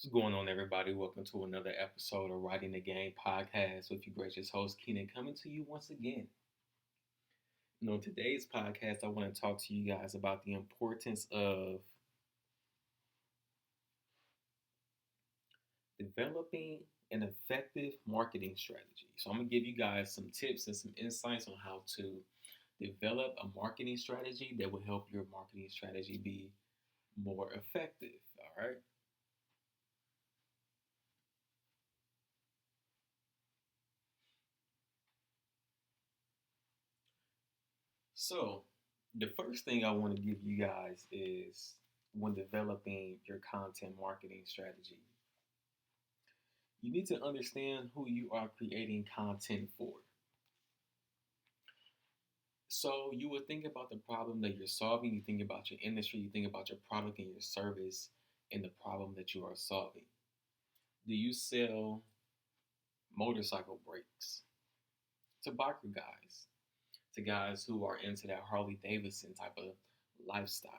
What's going on, everybody? Welcome to another episode of Writing the Game podcast with your gracious host, Keenan, coming to you once again. Today's podcast, I want to talk to you guys about the importance of developing an effective marketing strategy. So, I'm going to give you guys some tips and some insights on how to develop a marketing strategy that will help your marketing strategy be more effective. All right. So, the first thing I want to give you guys is when developing your content marketing strategy, you need to understand who you are creating content for. So, you would think about the problem that you're solving, you think about your industry, you think about your product and your service and the problem that you are solving. Do you sell motorcycle brakes to biker guys, to guys who are into that Harley Davidson type of lifestyle?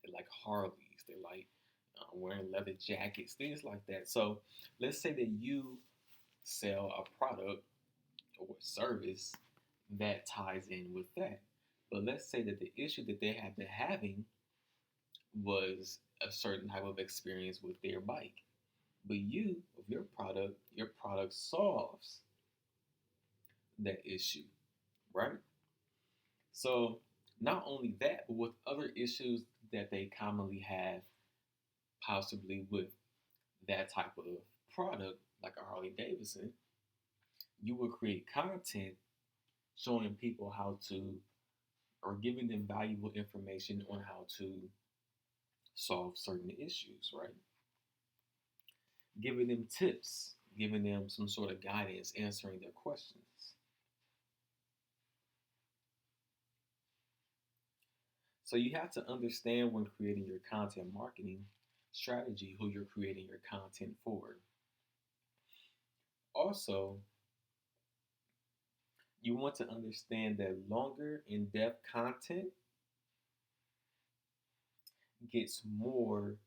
They like Harleys. They like wearing leather jackets, things like that. So let's say that you sell a product or service that ties in with that. But let's say that the issue that they have been having was a certain type of experience with their bike. But you, with your product solves that issue, right? So not only that, but with other issues that they commonly have, possibly with that type of product, like a Harley Davidson, you will create content showing people how to, or giving them valuable information on how to solve certain issues, right? Giving them tips, giving them some sort of guidance, answering their questions. So you have to understand when creating your content marketing strategy who you're creating your content for. Also, you want to understand that longer in-depth content gets more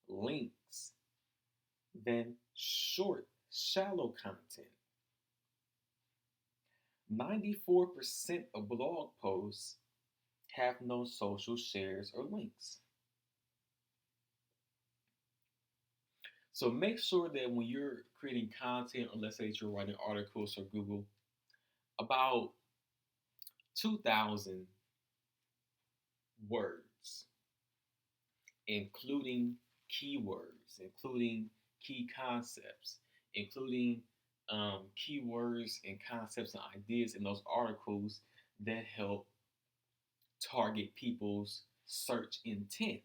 links than short, shallow content. 94% of blog posts have no social shares or links. So make sure that when you're creating content, or let's say that you're writing articles for Google, about 2,000 words, including keywords, including key concepts, including keywords and concepts and ideas in those articles that help target people's search intent.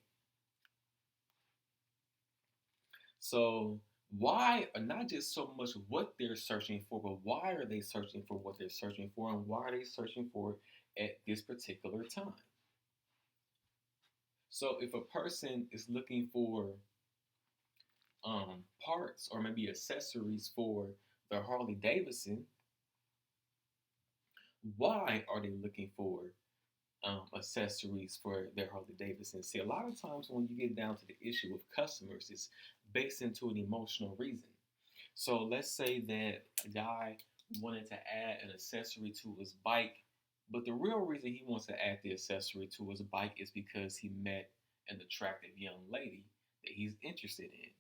So, why, not just so much what they're searching for, but why are they searching for what they're searching for, and why are they searching for it at this particular time? So, if a person is looking for parts or maybe accessories for the Harley Davidson, why are they looking for accessories for their Harley Davidson? See, a lot of times when you get down to the issue with customers, it's based into an emotional reason. So let's say that a guy wanted to add an accessory to his bike, but the real reason he wants to add the accessory to his bike is because he met an attractive young lady that he's interested in.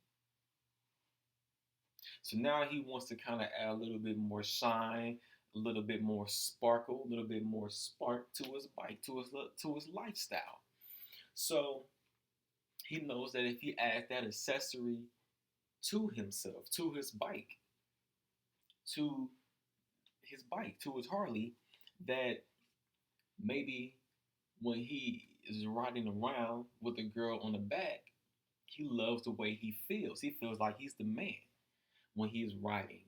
So now he wants to kind of add a little bit more shine, a little bit more sparkle, a little bit more spark to his bike, to his lifestyle. So he knows that if he adds that accessory to himself, to his Harley, that maybe when he is riding around with a girl on the back, he loves the way he feels. He feels like he's the man when he's riding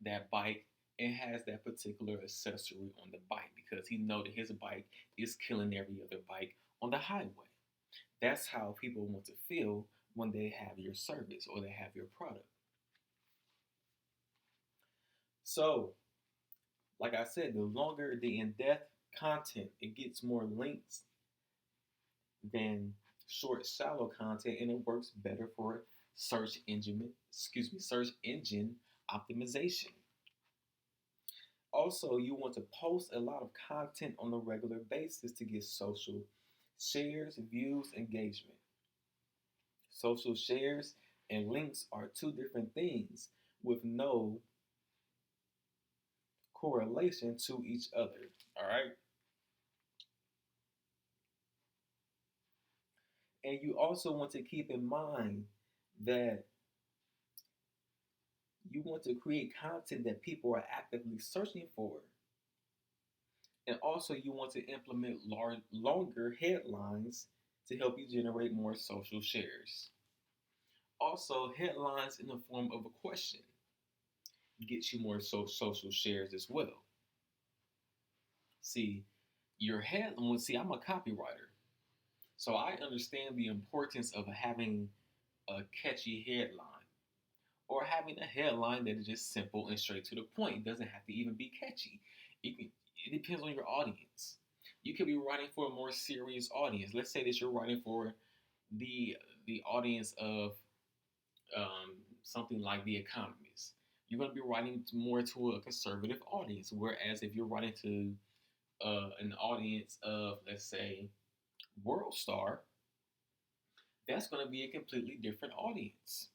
that bike and has that particular accessory on the bike because he knows that his bike is killing every other bike on the highway. That's how people want to feel when they have your service or they have your product. So, like I said, the longer the in-depth content, it gets more links than short, shallow content, and it works better for search engine optimization. Also, you want to post a lot of content on a regular basis to get social shares, views, engagement. Social shares and links are two different things with no correlation to each other. All right. And you also want to keep in mind that you want to create content that people are actively searching for. And also, you want to implement longer headlines to help you generate more social shares. Also, headlines in the form of a question gets you more social shares as well. See, your headline, see, I'm a copywriter, so I understand the importance of having a catchy headline or having a headline that is just simple and straight to the point. It doesn't have to even be catchy. It depends on your audience. You could be writing for a more serious audience. Let's say that you're writing for the the audience of something like The Economist. You're going to be writing more to a conservative audience. Whereas if you're writing to an audience of, let's say, World Star, that's going to be a completely different audience.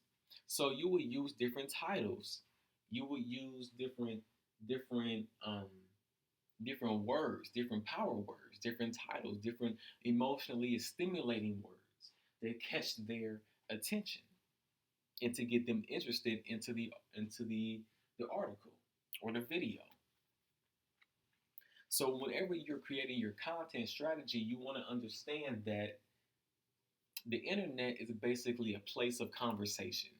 So you would use different titles. You would use different different words, different power words, different titles, different emotionally stimulating words that catch their attention and to get them interested into the article or the video. So whenever you're creating your content strategy, you want to understand that the internet is basically a place of conversation.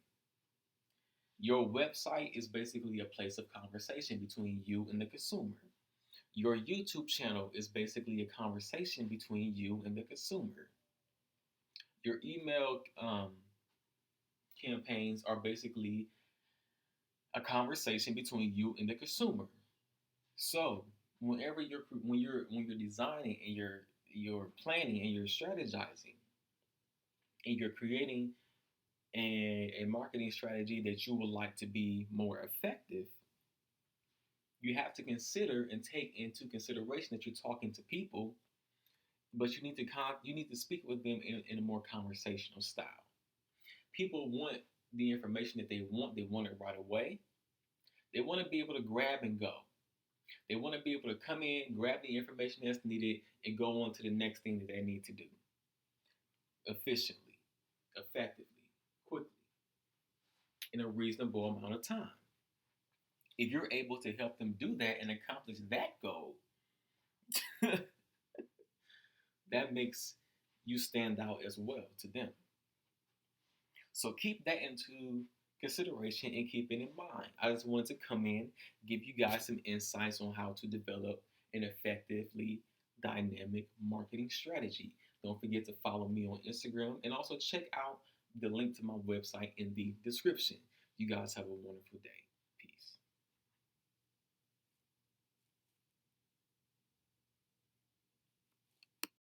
Your website is basically a place of conversation between you and the consumer. Your YouTube channel is basically a conversation between you and the consumer. Your email campaigns are basically a conversation between you and the consumer. So whenever when you're designing and you're planning and you're strategizing and you're creating a marketing strategy that you would like to be more effective, you have to consider and take into consideration that you're talking to people, but you need to speak with them in a more conversational style. People want the information that they want. They want it right away. They want to be able to grab and go. They want to be able to come in, grab the information that's needed, and go on to the next thing that they need to do efficiently, effectively, quickly, in a reasonable amount of time. If you're able to help them do that and accomplish that goal, that makes you stand out as well to them. So keep that into consideration and keep it in mind. I just wanted to come in, give you guys some insights on how to develop an effectively dynamic marketing strategy. Don't forget to follow me on Instagram and also check out the link to my website in the description. You guys have a wonderful day.